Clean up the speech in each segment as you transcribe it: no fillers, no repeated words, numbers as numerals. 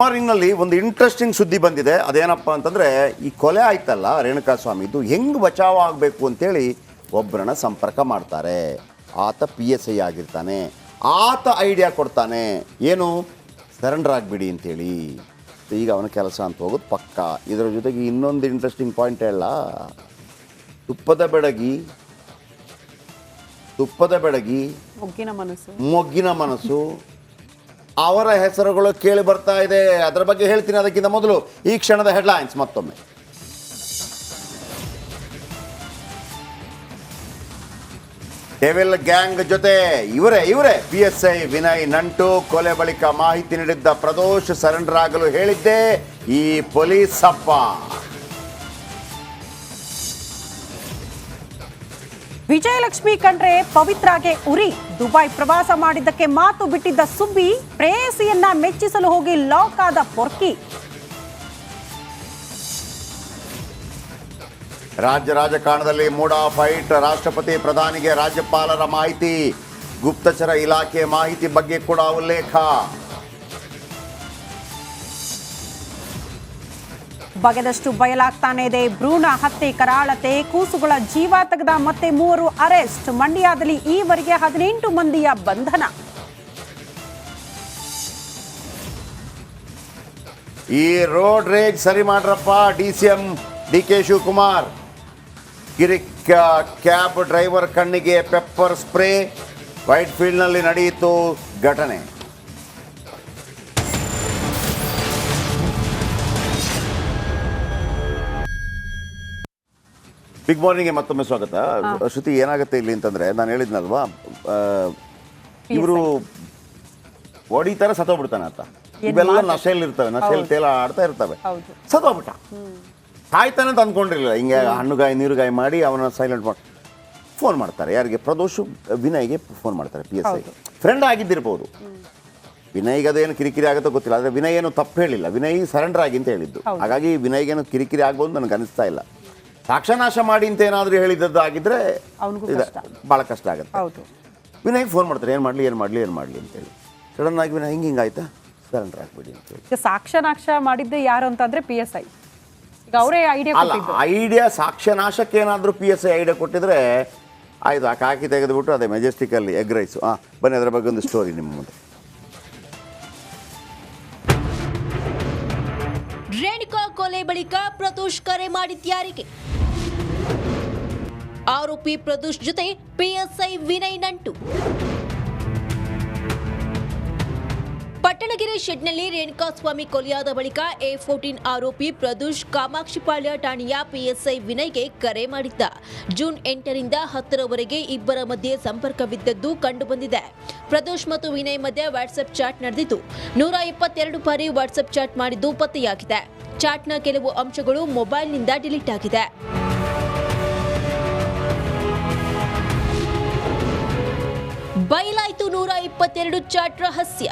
ಮಾರ್ನಿಂಗ್ನಲ್ಲಿ ಒಂದು ಇಂಟ್ರೆಸ್ಟಿಂಗ್ ಸುದ್ದಿ ಬಂದಿದೆ. ಅದೇನಪ್ಪ ಅಂತಂದರೆ, ಈ ಕೊಲೆ ಆಯ್ತಲ್ಲ ರೇಣುಕಾಸ್ವಾಮಿದು, ಹೆಂಗೆ ಬಚಾವ್ ಆಗಬೇಕು ಅಂತೇಳಿ ಒಬ್ಬರನ್ನ ಸಂಪರ್ಕ ಮಾಡ್ತಾರೆ. ಆತ PSI ಆಗಿರ್ತಾನೆ. ಆತ ಐಡಿಯಾ ಕೊಡ್ತಾನೆ, ಏನು ಸರೆಂಡರ್ ಆಗಿಬಿಡಿ ಅಂತೇಳಿ. ಈಗ ಅವನ ಕೆಲಸ ಅಂತ ಹೋಗೋದು ಪಕ್ಕ. ಇದರ ಜೊತೆಗೆ ಇನ್ನೊಂದು ಇಂಟ್ರೆಸ್ಟಿಂಗ್ ಪಾಯಿಂಟ್ ಹೇಳ, ತುಪ್ಪದ ಬೆಡಗಿ ಮೊಗ್ಗಿನ ಮನಸ್ಸು ಅವರ ಹೆಸರುಗಳು ಕೇಳಿ ಬರ್ತಾ ಇದೆ. ಅದರ ಬಗ್ಗೆ ಹೇಳ್ತೀನಿ. ಅದಕ್ಕಿಂತ ಮೊದಲು ಈ ಕ್ಷಣದ ಹೆಡ್ಲೈನ್ಸ್ ಮತ್ತೊಮ್ಮೆ. ಡೆವಿಲ್ ಗ್ಯಾಂಗ್ ಜೊತೆ ಇವರೇ PSI ವಿನಯ್ ನಂಟು. ಕೊಲೆ ಬಳಿಕ ಮಾಹಿತಿ ನೀಡಿದ್ದ ಪ್ರದೋಷ್ ಸರೆಂಡರ್ ಆಗಲು ಹೇಳಿದ್ದೆ ಈ ಪೊಲೀಸ್ ಅಪ್ಪ. ವಿಜಯಲಕ್ಷ್ಮಿ ಕಂಡ್ರೆ ಪವಿತ್ರಾಗೆ ಉರಿ. ದುಬೈ ಪ್ರವಾಸ ಮಾಡಿದ್ದಕ್ಕೆ ಮಾತು ಬಿಟ್ಟಿದ್ದ ಸುಬ್ಬಿ, ಪ್ರೇಯಸಿಯನ್ನ ಮೆಚ್ಚಿಸಲು ಹೋಗಿ ಲಾಕ್ ಆದ ಪೊರ್ಕಿ. ರಾಜ್ಯ ರಾಜಕಾರಣದಲ್ಲಿ ಮೂಡ ಫೈಟ್. ರಾಷ್ಟ್ರಪತಿ ಪ್ರಧಾನಿಗೆ ರಾಜ್ಯಪಾಲರ ಮಾಹಿತಿ. ಗುಪ್ತಚರ ಇಲಾಖೆ ಮಾಹಿತಿ ಬಗ್ಗೆ ಕೂಡ ಉಲ್ಲೇಖ. ಬಗೆದಷ್ಟು ಬಯಲಾಗ್ತಾನೆ ಇದೆ ಭ್ರೂಣ ಹತ್ಯೆ ಕರಾಳತೆ. ಕೂಸುಗಳ ಜೀವ ತೆಗೆದ ಮತ್ತೆ 3 ಅರೆಸ್ಟ್. ಮಂಡ್ಯದಲ್ಲಿ ಈವರೆಗೆ 18 ಮಂದಿಯ ಬಂಧನ. ಈ ರೋಡ್ ರೇಜ್ ಸರಿ ಮಾಡ್ರಪ್ಪ. DCM DK Shivakumar. Cab driver ಕಣ್ಣಿಗೆ ಪೆಪ್ಪರ್ ಸ್ಪ್ರೇ. ವೈಟ್ ಫೀಲ್ಡ್ನಲ್ಲಿ ನಡೆಯಿತು ಘಟನೆ. ಬಿಗ್ ಮಾರ್ನಿಂಗ್ಗೆ ಮತ್ತೊಮ್ಮೆ ಸ್ವಾಗತ. ಶ್ರುತಿ, ಏನಾಗುತ್ತೆ ಇಲ್ಲಿ ಅಂತಂದ್ರೆ, ನಾನು ಹೇಳಿದ್ನಲ್ವಾ, ಇವರು ಹೊಡಿತಾರೆ ಸತ್ತೋಗ್ಬಿಡ್ತಾನೆ ಅಂತ. ಇವೆಲ್ಲ ನಶೆಯಲ್ಲಿ ಇರ್ತವೆ, ನಶೆಯಲ್ಲಿ ತೇಲ ಆಡ್ತಾ ಇರ್ತವೆ. ಸತ್ತೋಗ್ಬಿಟ್ಟ, ಸಾಯ್ತಾನೆ ಅಂತ ಅಂದ್ಕೊಂಡಿರಲಿಲ್ಲ. ಹಿಂಗೆ ಹಣ್ಣುಗಾಯಿ ನೀರುಗಾಯಿ ಮಾಡಿ ಅವನ ಸೈಲೆಂಟ್ ಮಾಡಿ ಫೋನ್ ಮಾಡ್ತಾರೆ. ಯಾರಿಗೆ? ಪ್ರದೋಷ್ ವಿನಯ್ಗೆ ಫೋನ್ ಮಾಡ್ತಾರೆ. PSI ಫ್ರೆಂಡ್ ಆಗಿದ್ದಿರ್ಬೋದು. ವಿನಯ್ಗೆ ಅದೇನು ಕಿರಿಕಿರಿ ಆಗುತ್ತೋ ಗೊತ್ತಿಲ್ಲ, ಆದರೆ ವಿನಯ್ ಏನು ತಪ್ಪು ಹೇಳಿಲ್ಲ. ವಿನಯ್ ಸರೆಂಡರ್ ಆಗಿ ಅಂತ ಹೇಳಿದ್ದು. ಹಾಗಾಗಿ ವಿನಯ್ಗೇನು ಕಿರಿಕಿರಿ ಆಗ್ಬೋದು ನನಗೆ ಅನಿಸ್ತಾ ಇಲ್ಲ. ಸಾಕ್ಷ್ಯನಾಶ ಮಾಡಿ ಅಂತ ಏನಾದರೂ ಹೇಳಿದ್ದದ್ದು ಆಗಿದ್ರೆ ಭಾಳ ಕಷ್ಟ ಆಗುತ್ತೆ. ವಿನಯ್ ಫೋನ್ ಮಾಡ್ತಾರೆ, ಏನು ಮಾಡಲಿ ಅಂತೇಳಿ. ಸಡನ್ ಆಗಿ ವಿನಯ್ ಹಿಂಗಾಯ್ತಾ, ಸರೆಂಡರ್ ಆಗ್ಬಿಡಿ ಅಂತೇಳಿ. ಸಾಕ್ಷ್ಯನಾಶ ಮಾಡಿದ್ದೆ ಯಾರು ಅಂತಂದ್ರೆ PSI. ಈಗ ಅವರೇ ಐಡಿಯಾ ಸಾಕ್ಷ್ಯನಾಶಕ್ಕೆ ಏನಾದರೂ PSI ಐಡಿಯಾ ಕೊಟ್ಟಿದ್ರೆ ಆಯ್ತು. ಹಾಕಿ ತೆಗೆದುಬಿಟ್ಟು ಅದೇ ಮೆಜೆಸ್ಟಿಕಲ್ಲಿ ಎಗ್ ರೈಸು. ಬನ್ನಿ, ಅದರ ಬಗ್ಗೆ ಒಂದು ಸ್ಟೋರಿ ನಿಮ್ಮ ಮುಂದೆ. ರೇಣುಕಾ ಕೊಲೆ ಬಳಿಕ ಪ್ರದೋಷ್ ಕರೆ ಮಾಡಿದ್ಯಾರಿಗೆ? ಆರೋಪಿ ಪ್ರದೋಷ್ ಜೊತೆ PSI ವಿನಯ್ ನಂಟು. ಪಟ್ಟಣಗೆರೆ ಶೆಡ್ನಲ್ಲಿ ರೇಣುಕಾಸ್ವಾಮಿ ಕೊಲೆಯಾದ ಬಳಿಕ A14 ಆರೋಪಿ ಪ್ರದೋಷ್ ಕಾಮಾಕ್ಷಿಪಾಳ್ಯ ಠಾಣೆಯ PSI ವಿನಯ್ಗೆ ಕರೆ ಮಾಡಿದ್ದ. ಜೂನ್ 8ರಿಂದ 10ರವರೆಗೆ ಇಬ್ಬರ ಮಧ್ಯೆ ಸಂಪರ್ಕವಿದ್ದದ್ದು ಕಂಡುಬಂದಿದೆ. ಪ್ರದೋಷ್ ಮತ್ತು ವಿನಯ್ ಮಧ್ಯೆ ವಾಟ್ಸ್ಆಪ್ ಚಾಟ್ ನಡೆದಿದ್ದು 122 ಬಾರಿ ವಾಟ್ಸ್ಆಪ್ ಚಾಟ್ ಮಾಡಿದ್ದು ಪತ್ತೆಯಾಗಿದೆ. ಚಾಟ್ನ ಕೆಲವು ಅಂಶಗಳು ಮೊಬೈಲ್ನಿಂದ ಡಿಲೀಟ್ ಆಗಿದೆ. ಬಯಲಾಯಿತು 122 ಚಾಟ್ ರಹಸ್ಯ.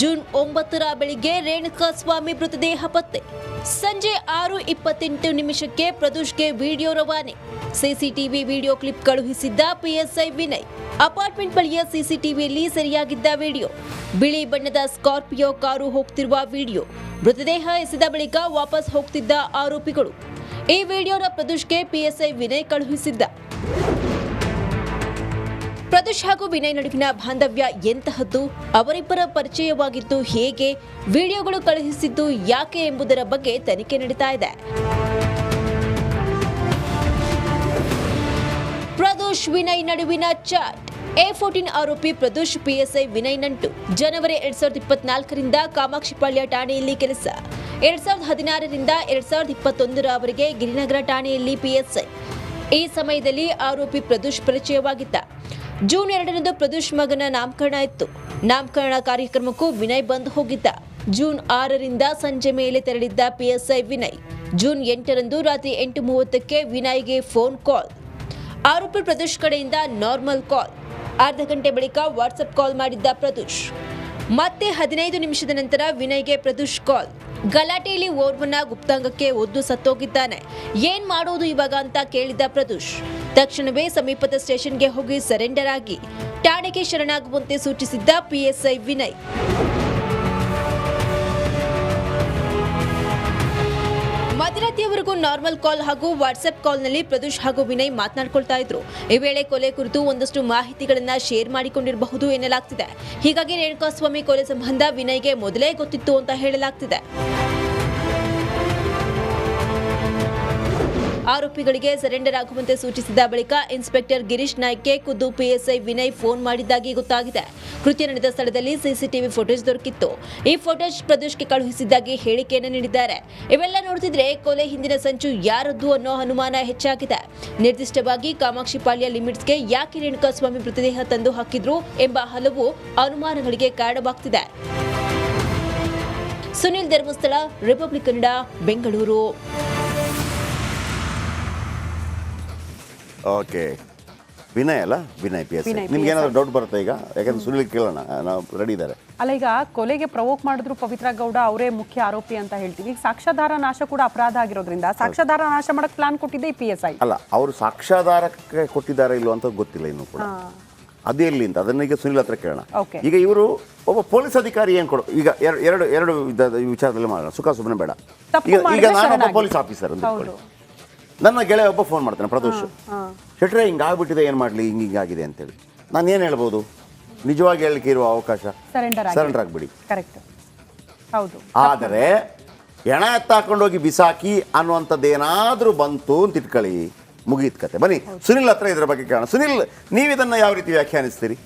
ಜೂನ್ 9ರ ಬೆಳಿಗ್ಗೆ ರೇಣುಕಾಸ್ವಾಮಿ ಮೃತದೇಹ ಪತ್ತೆ. ಸಂಜೆ 6:28 ಪ್ರದೋಷ್ಗೆ ವಿಡಿಯೋ ರವಾನೆ. ಸಿಸಿಟಿವಿ ವಿಡಿಯೋ ಕ್ಲಿಪ್ ಕಳುಹಿಸಿದ್ದ PSI ವಿನಯ್. ಅಪಾರ್ಟ್ಮೆಂಟ್ ಬಳಿಯ ಸಿಸಿಟಿವಿಯಲ್ಲಿ ಸೆರೆಯಾಗಿದ್ದ ವಿಡಿಯೋ. ಬಿಳಿ ಬಣ್ಣದ ಸ್ಕಾರ್ಪಿಯೋ ಕಾರು ಹೋಗ್ತಿರುವ ವಿಡಿಯೋ. ಮೃತದೇಹ ಎಸೆದ ಬಳಿಕ ವಾಪಸ್ ಹೋಗ್ತಿದ್ದ ಆರೋಪಿಗಳು. ಈ ವಿಡಿಯೋನ ಪ್ರದೋಷ್ಗೆ PSI ವಿನಯ್ ಕಳುಹಿಸಿದ್ದ. ಪ್ರದೋಷ್ ಹಾಗೂ ವಿನಯ್ ನಡುವಿನ ಬಾಂಧವ್ಯ ಎಂತಹದ್ದು? ಅವರಿಬ್ಬರ ಪರಿಚಯವಾಗಿದ್ದು ಹೇಗೆ? ವಿಡಿಯೋಗಳು ಕಳುಹಿಸಿದ್ದು ಯಾಕೆ ಎಂಬುದರ ಬಗ್ಗೆ ತನಿಖೆ ನಡೀತಾ ಇದೆ. ಪ್ರದೋಷ್ ವಿನಯ್ ನಡುವಿನ ಚಾಟ್. A14 ಆರೋಪಿ ಪ್ರದೋಷ್ PSI ವಿನಯ್ ನಂಟು. ಜನವರಿ 2024ರಿಂದ ಕಾಮಾಕ್ಷಿಪಾಳ್ಯ ಠಾಣೆಯಲ್ಲಿ ಕೆಲಸ. 2016ರಿಂದ 2021ರವರೆಗೆ ಗಿರಿನಗರ ಠಾಣೆಯಲ್ಲಿ PSI. ಈ ಸಮಯದಲ್ಲಿ ಆರೋಪಿ ಪ್ರದೋಷ್ ಪರಿಚಯವಾಗಿದ್ದ. ಜೂನ್ 2ರಂದು ಪ್ರದೋಷ್ ಮಗನ ನಾಮಕರಣ ಇತ್ತು. ನಾಮಕರಣ ಕಾರ್ಯಕ್ರಮಕ್ಕೂ ವಿನಯ್ ಬಂದು ಹೋಗಿದ್ದ. ಜೂನ್ 6ರಿಂದ ಸಂಜೆ ಮೇಲೆ ತೆರಳಿದ್ದ PSI ವಿನಯ್. ಜೂನ್ 8ರಂದು ರಾತ್ರಿ 8:30ಕ್ಕೆ ವಿನಯ್ಗೆ ಫೋನ್ ಕಾಲ್. ಆರೋಪಿ ಪ್ರದೋಷ್ ಕಡೆಯಿಂದ ನಾರ್ಮಲ್ ಕಾಲ್. ಅರ್ಧ ಗಂಟೆ ಬಳಿಕ ವಾಟ್ಸ್ಆಪ್ ಕಾಲ್ ಮಾಡಿದ್ದ ಪ್ರದೋಷ್. ಮತ್ತೆ 15 ನಿಮಿಷದ ನಂತರ ವಿನಯ್ಗೆ ಪ್ರದೋಷ್ ಕಾಲ್. ಗಲಾಟೆಯಲ್ಲಿ ಓರ್ವನ ಗುಪ್ತಾಂಗಕ್ಕೆ ಒದ್ದು ಸತ್ತೋಗಿದ್ದಾನೆ. ಏನ್ ಮಾಡೋದು ಇವಾಗ ಅಂತ ಕೇಳಿದ ಪ್ರದೋಷ್. ತಕ್ಷಣವೇ ಸಮೀಪದ ಸ್ಟೇಷನ್ಗೆ ಹೋಗಿ ಸರೆಂಡರ್ ಆಗಿ ಠಾಣೆಗೆ ಶರಣಾಗುವಂತೆ ಸೂಚಿಸಿದ್ದ PSI ವಿನಯ್. ನಾರ್ಮಲ್ ಕಾಲ್ ಹಾಗೂ ವಾಟ್ಸ್ಆಪ್ ಕಾಲ್ನಲ್ಲಿ ಪ್ರದೋಷ್ ಹಾಗೂ ವಿನಯ್ ಮಾತನಾಡ್ಕೊಳ್ತಾ ಇದ್ರು. ಈ ವೇಳೆ ಕೊಲೆ ಕುರಿತು ಒಂದಷ್ಟು ಮಾಹಿತಿಗಳನ್ನ ಶೇರ್ ಮಾಡಿಕೊಂಡಿರಬಹುದು ಎನ್ನಲಾಗ್ತಿದೆ. ಹೀಗಾಗಿ ರೇಣುಕಾಸ್ವಾಮಿ ಕೊಲೆ ಸಂಬಂಧ ವಿನಯ್ಗೆ ಮೊದಲೇ ಗೊತ್ತಿತ್ತು ಅಂತ ಹೇಳಲಾಗ್ತಿದೆ. ಆರೋಪಿಗಳಿಗೆ ಸರೆಂಡರ್ ಆಗುವಂತೆ ಸೂಚಿಸಿದ ಬಳಿಕ ಇನ್ಸ್ಪೆಕ್ಟರ್ ಗಿರೀಶ್ ನಾಯ್ಕ್ಗೆ ಖುದ್ದು ಪಿಎಸ್ಐ ವಿನಯ್ ಫೋನ್ ಮಾಡಿದ್ದಾಗಿ ಗೊತ್ತಾಗಿದೆ. ಕೃತ್ಯ ನಡೆದ ಸ್ಥಳದಲ್ಲಿ ಸಿಸಿಟಿವಿ ಫುಟೇಜ್ ದೊರಕಿತ್ತು. ಈ ಫುಟೇಜ್ ಪ್ರದೋಷ್ಗೆ ಕಳುಹಿಸಿದ್ದಾಗಿ ಹೇಳಿಕೆಯನ್ನು ನೀಡಿದ್ದಾರೆ. ಇವೆಲ್ಲ ನೋಡ್ತಿದ್ರೆ ಕೊಲೆ ಹಿಂದಿನ ಸಂಚು ಯಾರದ್ದು ಅನ್ನೋ ಅನುಮಾನ ಹೆಚ್ಚಾಗಿದೆ. ನಿರ್ದಿಷ್ಟವಾಗಿ ಕಾಮಾಕ್ಷಿಪಾಳ್ಯ ಲಿಮಿಟ್ಸ್ಗೆ ಯಾಕೆ ರೇಣುಕಾಸ್ವಾಮಿ ಮೃತದೇಹ ತಂದು ಹಾಕಿದ್ರು ಎಂಬ ಹಲವು ಅನುಮಾನಗಳಿಗೆ ಕಾರಣವಾಗ್ತಿದೆ. ಸುನಿಲ್ ಧರ್ಮಸ್ಥಳ, ರಿಪಬ್ಲಿಕ್ ಕನ್ನಡ, ಬೆಂಗಳೂರು. ಓಕೆ, ವಿನಯ್ ಅಲ್ಲ, ವಿನಯ್ ಪಿ ಎಸ್. ನಿಮ್ಗೆ ಏನಾದ್ರು ಡೌಟ್ ಬರುತ್ತೆ ಈಗ? ಯಾಕಂದ್ರೆ ಸುನಿಲ್ ಕೇಳೋಣ, ನಾವು ರೆಡಿ ಇದ್ದಾರೆ. ಅಲ್ಲ, ಈಗ ಕೊಲೆಗೆ ಪ್ರವೋಕ್ ಮಾಡಿದ್ರು ಪವಿತ್ರ ಗೌಡ ಅವರೇ ಮುಖ್ಯ ಆರೋಪಿ ಅಂತ ಹೇಳ್ತೀವಿ. ಈಗ ಸಾಕ್ಷ್ಯಾಧಾರ ನಾಶ ಕೂಡ ಅಪರಾಧ ಆಗಿರೋದ್ರಿಂದ ಸಾಕ್ಷ್ಯಾಧಾರ ನಾಶ ಮಾಡಕ್ ಪ್ಲಾನ್ ಕೊಟ್ಟಿದ್ದೆ PSI ಅಲ್ಲ. ಅವರು ಸಾಕ್ಷ್ಯಾಧಾರಕ್ಕೆ ಕೊಟ್ಟಿದ್ದಾರೆ ಇಲ್ವ ಅಂತ ಗೊತ್ತಿಲ್ಲ ಇನ್ನೂ ಕೂಡ. ಅದೇ ಎಲ್ಲಿ ಅಂತ ಅದನ್ನ ಈಗ ಸುನಿಲ್ ಹತ್ರ ಕೇಳೋಣ. ಈಗ ಇವರು ಒಬ್ಬ ಪೊಲೀಸ್ ಅಧಿಕಾರಿ ಏನ್ ಕೊಡು, ಈಗ ಎರಡು ವಿಚಾರದಲ್ಲಿ ಮಾಡೋಣ, ಸುಖ ಸುಮ್ಮನೆ ಬೇಡ. ಈಗ ನಾನು ಪೊಲೀಸ್ ಆಫೀಸರ್ ಅಂತ ಇಟ್ಕೊಳ್ಳಿ. ನನ್ನ ಗೆಳೆಯ ಒಬ್ಬ ಫೋನ್ ಮಾಡ್ತಾನೆ, ಪ್ರದೋಷ್ ಶೆಟ್ರೆ ಹಿಂಗಾಗ್ಬಿಟ್ಟಿದೆ, ಏನು ಮಾಡಲಿ, ಹಿಂಗಾಗಿದೆ ಅಂತೇಳಿ. ನಾನು ಏನು ಹೇಳ್ಬೋದು? ನಿಜವಾಗಿ ಹೇಳಲಿಕ್ಕೆ ಇರುವ ಅವಕಾಶ ಸರೆಂಡರ್ ಆಗಿಬಿಡಿ. ಆದರೆ ಎಣ ಎತ್ತಾಕೊಂಡೋಗಿ ಬಿಸಾಕಿ ಅನ್ನುವಂಥದ್ದು ಏನಾದರೂ ಬಂತು ಅಂತ ಇಟ್ಕೊಳ್ಳಿ, ಮುಗೀತ್ ಕತೆ. ಬನ್ನಿ ಸುನಿಲ್ ಹತ್ರ ಇದರ ಬಗ್ಗೆ ಕೇಳೋಣ. ಸುನಿಲ್, ನೀವು ಇದನ್ನು ಯಾವ ರೀತಿ ವ್ಯಾಖ್ಯಾನಿಸ್ತೀರಿ?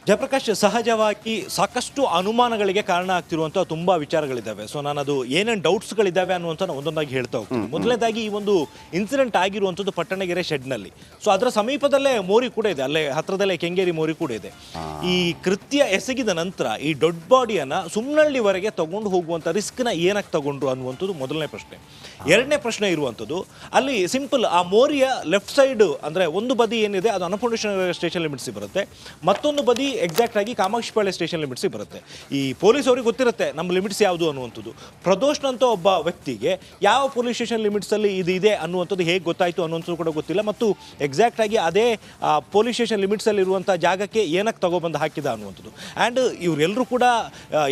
ಜಯಪ್ರಕಾಶ್, ಸಹಜವಾಗಿ ಸಾಕಷ್ಟು ಅನುಮಾನಗಳಿಗೆ ಕಾರಣ ಆಗ್ತಿರುವಂಥ ತುಂಬ ವಿಚಾರಗಳಿದ್ದಾವೆ. ಸೊ ನಾನು ಅದು ಏನೇನು ಡೌಟ್ಸ್ಗಳಿದ್ದಾವೆ ಅನ್ನುವಂಥ ಒಂದೊಂದಾಗಿ ಹೇಳ್ತಾ ಹೋಗ್ತೀನಿ. ಮೊದಲನೇದಾಗಿ ಈ ಒಂದು ಇನ್ಸಿಡೆಂಟ್ ಆಗಿರುವಂಥದ್ದು ಪಟ್ಟಣಗೆರೆ ಶೆಡ್ನಲ್ಲಿ. ಸೊ ಅದರ ಸಮೀಪದಲ್ಲೇ ಮೋರಿ ಕೂಡ ಇದೆ, ಅಲ್ಲೇ ಹತ್ರದಲ್ಲೇ ಕೆಂಗೇರಿ ಮೋರಿ ಕೂಡ ಇದೆ. ಈ ಕೃತ್ಯ ಎಸಗಿದ ನಂತರ ಈ ಡೆಡ್ ಬಾಡಿಯನ್ನು ಸುಮ್ನಳ್ಳಿವರೆಗೆ ತಗೊಂಡು ಹೋಗುವಂಥ ರಿಸ್ಕ್ನ ಏನಕ್ಕೆ ತಗೊಂಡ್ರು ಅನ್ನುವಂಥದ್ದು ಮೊದಲನೇ ಪ್ರಶ್ನೆ. ಎರಡನೇ ಪ್ರಶ್ನೆ ಇರುವಂಥದ್ದು, ಅಲ್ಲಿ ಸಿಂಪಲ್ ಆ ಮೋರಿಯ ಲೆಫ್ಟ್ ಸೈಡ್ ಅಂದರೆ ಒಂದು ಬದಿ ಏನಿದೆ ಅದು ಅನ್ನಪೂರ್ಣೇಶ್ವರ ಸ್ಟೇಷನ್ ಲಿಮಿಟ್ಸಿಗೆ ಬರುತ್ತೆ, ಮತ್ತೊಂದು ಬದಿ ಎಕ್ಸಾಕ್ಟ್ ಆಗಿ ಕಾಮಾಕ್ಷಿಪಾಳ್ಯ ಸ್ಟೇಷನ್ ಲಿಮಿಟ್ಸಿಗೆ ಬರುತ್ತೆ. ಈ ಪೊಲೀಸ್ ಅವ್ರಿಗೆ ಗೊತ್ತಿರುತ್ತೆ ನಮ್ಮ ಲಿಮಿಟ್ಸ್ ಯಾವುದು ಅನ್ನುವಂಥದ್ದು. ಪ್ರದೋಷ್ನಂತ ಒಬ್ಬ ವ್ಯಕ್ತಿಗೆ ಯಾವ ಪೊಲೀಸ್ ಸ್ಟೇಷನ್ ಲಿಮಿಟ್ಸಲ್ಲಿ ಇದು ಇದೆ ಅನ್ನುವಂಥದ್ದು ಹೇಗೆ ಗೊತ್ತಾಯಿತು ಅನ್ನುವಂಥದ್ದು ಕೂಡ ಗೊತ್ತಿಲ್ಲ. ಮತ್ತು ಎಕ್ಸಾಕ್ಟ್ ಆಗಿ ಅದೇ ಪೊಲೀಸ್ ಸ್ಟೇಷನ್ ಲಿಮಿಟ್ಸಲ್ಲಿ ಇರುವಂಥ ಜಾಗಕ್ಕೆ ಏನಕ್ಕೆ ತಗೊಬಂದು ಹಾಕಿದ ಅನ್ನುವಂಥದ್ದು. ಆ್ಯಂಡ್ ಇವರೆಲ್ಲರೂ ಕೂಡ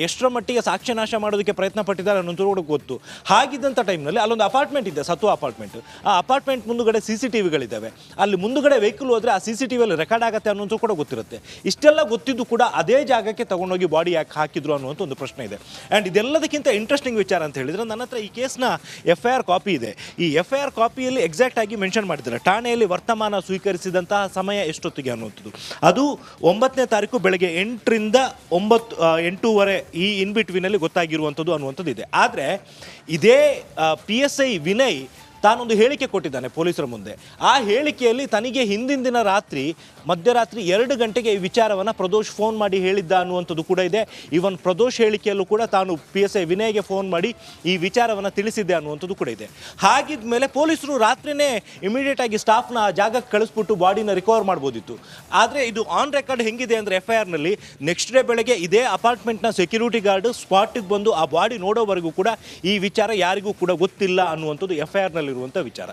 ಎಷ್ಟರ ಮಟ್ಟಿಗೆ ಸಾಕ್ಷ್ಯನಾಶ ಮಾಡೋದಕ್ಕೆ ಪ್ರಯತ್ನ ಪಟ್ಟಿದ್ದಾರೆ ಅನ್ನೋದು ಕೂಡ ಗೊತ್ತು. ಹಾಗಿದ್ದಂಥ ಟೈಮ್ನಲ್ಲಿ ಅಲ್ಲೊಂದು ಅಪಾರ್ಟ್ಮೆಂಟ್ ಇದೆ, ಸತ್ವ ಅಪಾರ್ಟ್ಮೆಂಟ್. ಆ ಅಪಾರ್ಟ್ಮೆಂಟ್ ಮುಂದುಗಡೆ CCTVಗಳಿದ್ದಾವೆ. ಅಲ್ಲಿ ಮುಂದುಗಡೆ ವೆಹಿಕಲ್ ಹೋದರೆ ಆ CCTVಯಲ್ಲಿ ರೆಕಾರ್ಡ್ ಆಗುತ್ತೆ ಅನ್ನೋದು ಕೂಡ ಗೊತ್ತಿರುತ್ತೆ. ಇಷ್ಟೆಲ್ಲ ಗೊತ್ತಿದ್ದು ಕೂಡ ಅದೇ ಜಾಗಕ್ಕೆ ತಗೊಂಡೋಗಿ ಬಾಡಿ ಯಾಕೆ ಹಾಕಿದ್ರು ಅನ್ನುವಂಥ ಒಂದು ಪ್ರಶ್ನೆ ಇದೆ. ಆ್ಯಂಡ್ ಇದೆಲ್ಲದಕ್ಕಿಂತ ಇಂಟ್ರೆಸ್ಟಿಂಗ್ ವಿಚಾರ ಅಂತ ಹೇಳಿದರೆ, ನನ್ನ ಹತ್ರ ಈ ಕೇಸ್ನ FIR ಕಾಪಿ ಇದೆ. ಈ FIR ಕಾಪಿಯಲ್ಲಿ ಎಕ್ಸಾಕ್ಟ್ ಆಗಿ ಮೆನ್ಷನ್ ಮಾಡಿದ್ದಾರೆ ಠಾಣೆಯಲ್ಲಿ ವರ್ತಮಾನ ಸ್ವೀಕರಿಸಿದಂತಹ ಸಮಯ ಎಷ್ಟೊತ್ತಿಗೆ ಅನ್ನುವಂಥದ್ದು. ಅದು 9ನೇ ತಾರೀಕು ಬೆಳಗ್ಗೆ 8ರಿಂದ 8:30 ಈ ಇನ್ ಬಿಟ್ವೀನಲ್ಲಿ ಗೊತ್ತಾಗಿರುವಂಥದ್ದು ಅನ್ನುವಂಥದ್ದು ಇದೆ. ಆದರೆ ಇದೇ PSI ವಿನಯ್ ತಾನೊಂದು ಹೇಳಿಕೆ ಕೊಟ್ಟಿದ್ದಾನೆ ಪೊಲೀಸರ ಮುಂದೆ. ಆ ಹೇಳಿಕೆಯಲ್ಲಿ ತನಗೆ ಹಿಂದಿನ ದಿನ ರಾತ್ರಿ ಮಧ್ಯರಾತ್ರಿ 2 ಗಂಟೆಗೆ ಈ ವಿಚಾರವನ್ನು ಪ್ರದೋಷ್ ಫೋನ್ ಮಾಡಿ ಹೇಳಿದ್ದ ಅನ್ನುವಂಥದ್ದು ಕೂಡ ಇದೆ. ಇವನ್ ಪ್ರದೋಷ್ ಹೇಳಿಕೆಯಲ್ಲೂ ಕೂಡ ತಾನು PSI ವಿನಯ್ಗೆ ಫೋನ್ ಮಾಡಿ ಈ ವಿಚಾರವನ್ನು ತಿಳಿಸಿದ್ದೆ ಅನ್ನುವಂಥದ್ದು ಕೂಡ ಇದೆ. ಹಾಗಿದ್ದ ಮೇಲೆ ಪೊಲೀಸರು ರಾತ್ರಿನೇ ಇಮಿಡಿಯೇಟ್ ಆಗಿ ಸ್ಟಾಫ್ನ ಆ ಜಾಗಕ್ಕೆ ಕಳಿಸ್ಬಿಟ್ಟು ಬಾಡಿನ ರಿಕವರ್ ಮಾಡ್ಬೋದಿತ್ತು. ಆದರೆ ಇದು ಆನ್ ರೆಕಾರ್ಡ್ ಹೆಂಗಿದೆ ಅಂದರೆ FIRನಲ್ಲಿ ನೆಕ್ಸ್ಟ್ ಡೇ ಬೆಳಗ್ಗೆ ಇದೇ ಅಪಾರ್ಟ್ಮೆಂಟ್ನ ಸೆಕ್ಯೂರಿಟಿ ಗಾರ್ಡ್ ಸ್ಪಾಟಿಗೆ ಬಂದು ಆ ಬಾಡಿ ನೋಡೋವರೆಗೂ ಕೂಡ ಈ ವಿಚಾರ ಯಾರಿಗೂ ಕೂಡ ಗೊತ್ತಿಲ್ಲ ಅನ್ನುವಂಥದ್ದು FIRನಲ್ಲಿ ಇರುವಂಥ ವಿಚಾರ.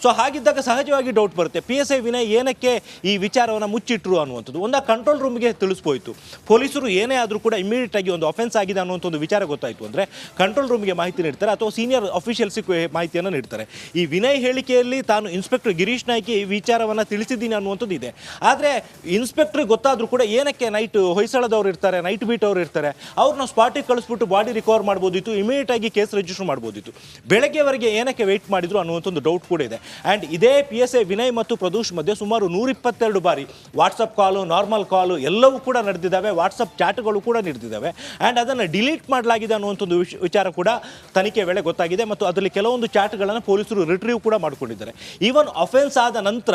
ಸೊ ಹಾಗಿದ್ದಾಗ ಸಹಜವಾಗಿ ಡೌಟ್ ಬರುತ್ತೆ, PSI ವಿನಯ್ ಏನಕ್ಕೆ ಈ ವಿಚಾರವನ್ನು ಮುಚ್ಚಿಟ್ರು ಅನ್ನುವಂಥದ್ದು. ಒಂದು ಕಂಟ್ರೋಲ್ ರೂಮ್ಗೆ ತಿಳಿಸ್ಬೋಯಿತು. ಪೊಲೀಸರು ಏನೇ ಆದರೂ ಕೂಡ ಇಮಿಡಿಯೇಟ್ ಆಗಿ ಒಂದು ಅಫೆನ್ಸ್ ಆಗಿದೆ ಅನ್ನುವಂಥ ಒಂದು ವಿಚಾರ ಗೊತ್ತಾಯಿತು ಅಂದರೆ ಕಂಟ್ರೋಲ್ ರೂಮ್ಗೆ ಮಾಹಿತಿ ನೀಡ್ತಾರೆ ಅಥವಾ ಸೀನಿಯರ್ ಅಫಿಷಿಯಲ್ಸಿಗೆ ಮಾಹಿತಿಯನ್ನು ನೀಡ್ತಾರೆ. ಈ ವಿನಯ್ ಹೇಳಿಕೆಯಲ್ಲಿ ತಾನು ಇನ್ಸ್ಪೆಕ್ಟರ್ ಗಿರೀಶ್ ನಾಯ್ಕ್ಗೆ ಈ ವಿಚಾರವನ್ನು ತಿಳಿಸಿದ್ದೀನಿ ಅನ್ನುವಂಥದ್ದು ಇದೆ. ಆದರೆ ಇನ್ಸ್ಪೆಕ್ಟ್ರಿಗೆ ಗೊತ್ತಾದರೂ ಕೂಡ ಏನಕ್ಕೆ ನೈಟ್ ಹೊಯ್ಸಳದವ್ರು ಇರ್ತಾರೆ, ನೈಟ್ ಬೀಟ್ ಅವರು ಇರ್ತಾರೆ, ಅವ್ರನ್ನ ಸ್ಪಾಟಿಗೆ ಕಳಿಸ್ಬಿಟ್ಟು ಬಾಡಿ ರಿಕವರ್ ಮಾಡ್ಬೋದಿತ್ತು, ಇಮಿಡಿಯೇಟ್ ಆಗಿ ಕೇಸ್ ರಿಜಿಸ್ಟರ್ ಮಾಡ್ಬೋದಿತ್ತು. ಬೆಳಗ್ಗೆವರೆಗೆ ಏನಕ್ಕೆ ವೆಯ್ಟ್ ಮಾಡಿದ್ರು ಅನ್ನುವಂಥ ಒಂದು ಡೌಟ್ ಕೂಡ ಇದೆ. ಆ್ಯಂಡ್ ಇದೇ PSI ವಿನಯ್ ಮತ್ತು ಪ್ರದೋಷ್ ಮಧ್ಯೆ ಸುಮಾರು 122 ಬಾರಿ ವಾಟ್ಸಪ್ ಕಾಲು, ನಾರ್ಮಲ್ ಕಾಲು ಎಲ್ಲವೂ ಕೂಡ ನಡೆದಿದ್ದಾವೆ. ವಾಟ್ಸಪ್ ಚಾಟ್ಗಳು ಕೂಡ ನಡೆದಿದ್ದಾವೆ. ಆ್ಯಂಡ್ ಅದನ್ನು ಡಿಲೀಟ್ ಮಾಡಲಾಗಿದೆ ಅನ್ನುವಂಥದ್ದು ವಿಚಾರ ಕೂಡ ತನಿಖೆ ವೇಳೆ ಗೊತ್ತಾಗಿದೆ. ಮತ್ತು ಅದರಲ್ಲಿ ಕೆಲವೊಂದು ಚಾಟ್ಗಳನ್ನು ಪೊಲೀಸರು ರಿಟ್ರೀವ್ ಕೂಡ ಮಾಡಿಕೊಂಡಿದ್ದಾರೆ. ಈವನ್ ಅಫೆನ್ಸ್ ಆದ ನಂತರ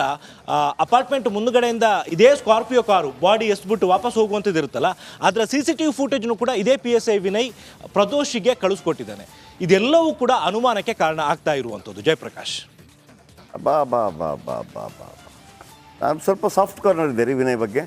ಅಪಾರ್ಟ್ಮೆಂಟ್ ಮುಂದುಗಡೆಯಿಂದ ಇದೇ ಸ್ಕಾರ್ಪಿಯೋ ಕಾರು ಬಾಡಿ ಎಸ್ಬಿಟ್ಟು ವಾಪಸ್ ಹೋಗುವಂಥದ್ದು ಇರುತ್ತಲ್ಲ, ಅದರ CCTV ಫುಟೇಜ್ನು ಕೂಡ ಇದೇ PSI ವಿನಯ್ ಪ್ರದೋಷಿಗೆ ಕಳಿಸ್ಕೊಟ್ಟಿದ್ದಾನೆ. ಇದೆಲ್ಲವೂ ಕೂಡ ಅನುಮಾನಕ್ಕೆ ಕಾರಣ ಆಗ್ತಾ ಇರುವಂಥದ್ದು. ಜಯಪ್ರಕಾಶ್, ಬಾ ಬಾ ಬಾ ಬಾ ಬಾ ಬಾ ನಾನು ಸ್ವಲ್ಪ ಸಾಫ್ಟ್ ಕಾರ್ನರ್ ಇದೆ ರೀ ವಿನಯ್ ಬಗ್ಗೆ.